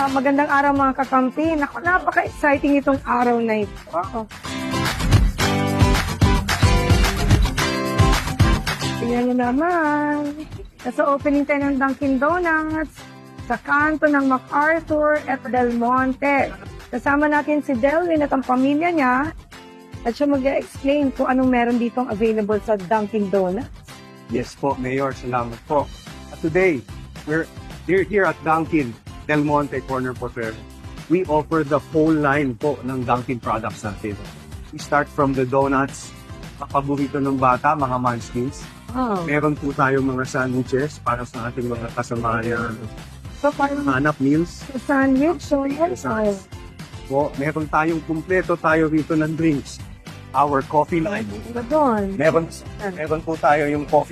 Magandang araw mga kakampi. Naku, napaka-exciting itong araw na ito. Tingnan nyo naman. Nasa opening tayo ng Dunkin' Donuts sa kanto ng MacArthur at Del Monte. Kasama natin si Delwin at ang pamilya niya at siya mag-explain kung anong meron ditong available sa Dunkin' Donuts. Yes po, Mayor. Salamat po. Today, we're here at Dunkin' Del Monte Corner po, sir. We offer the whole line po ng Dunkin' products natin. We start from the donuts, paborito ng bata, mga munchkins. Oh. Meron po tayong mga sandwiches para sa ating mga kasamahan. So, parang Hanap meals. sandwich, so yes. Po, meron tayong kumpleto tayo rito ng drinks. Our coffee line. Iba doon. Meron po tayo yung coffee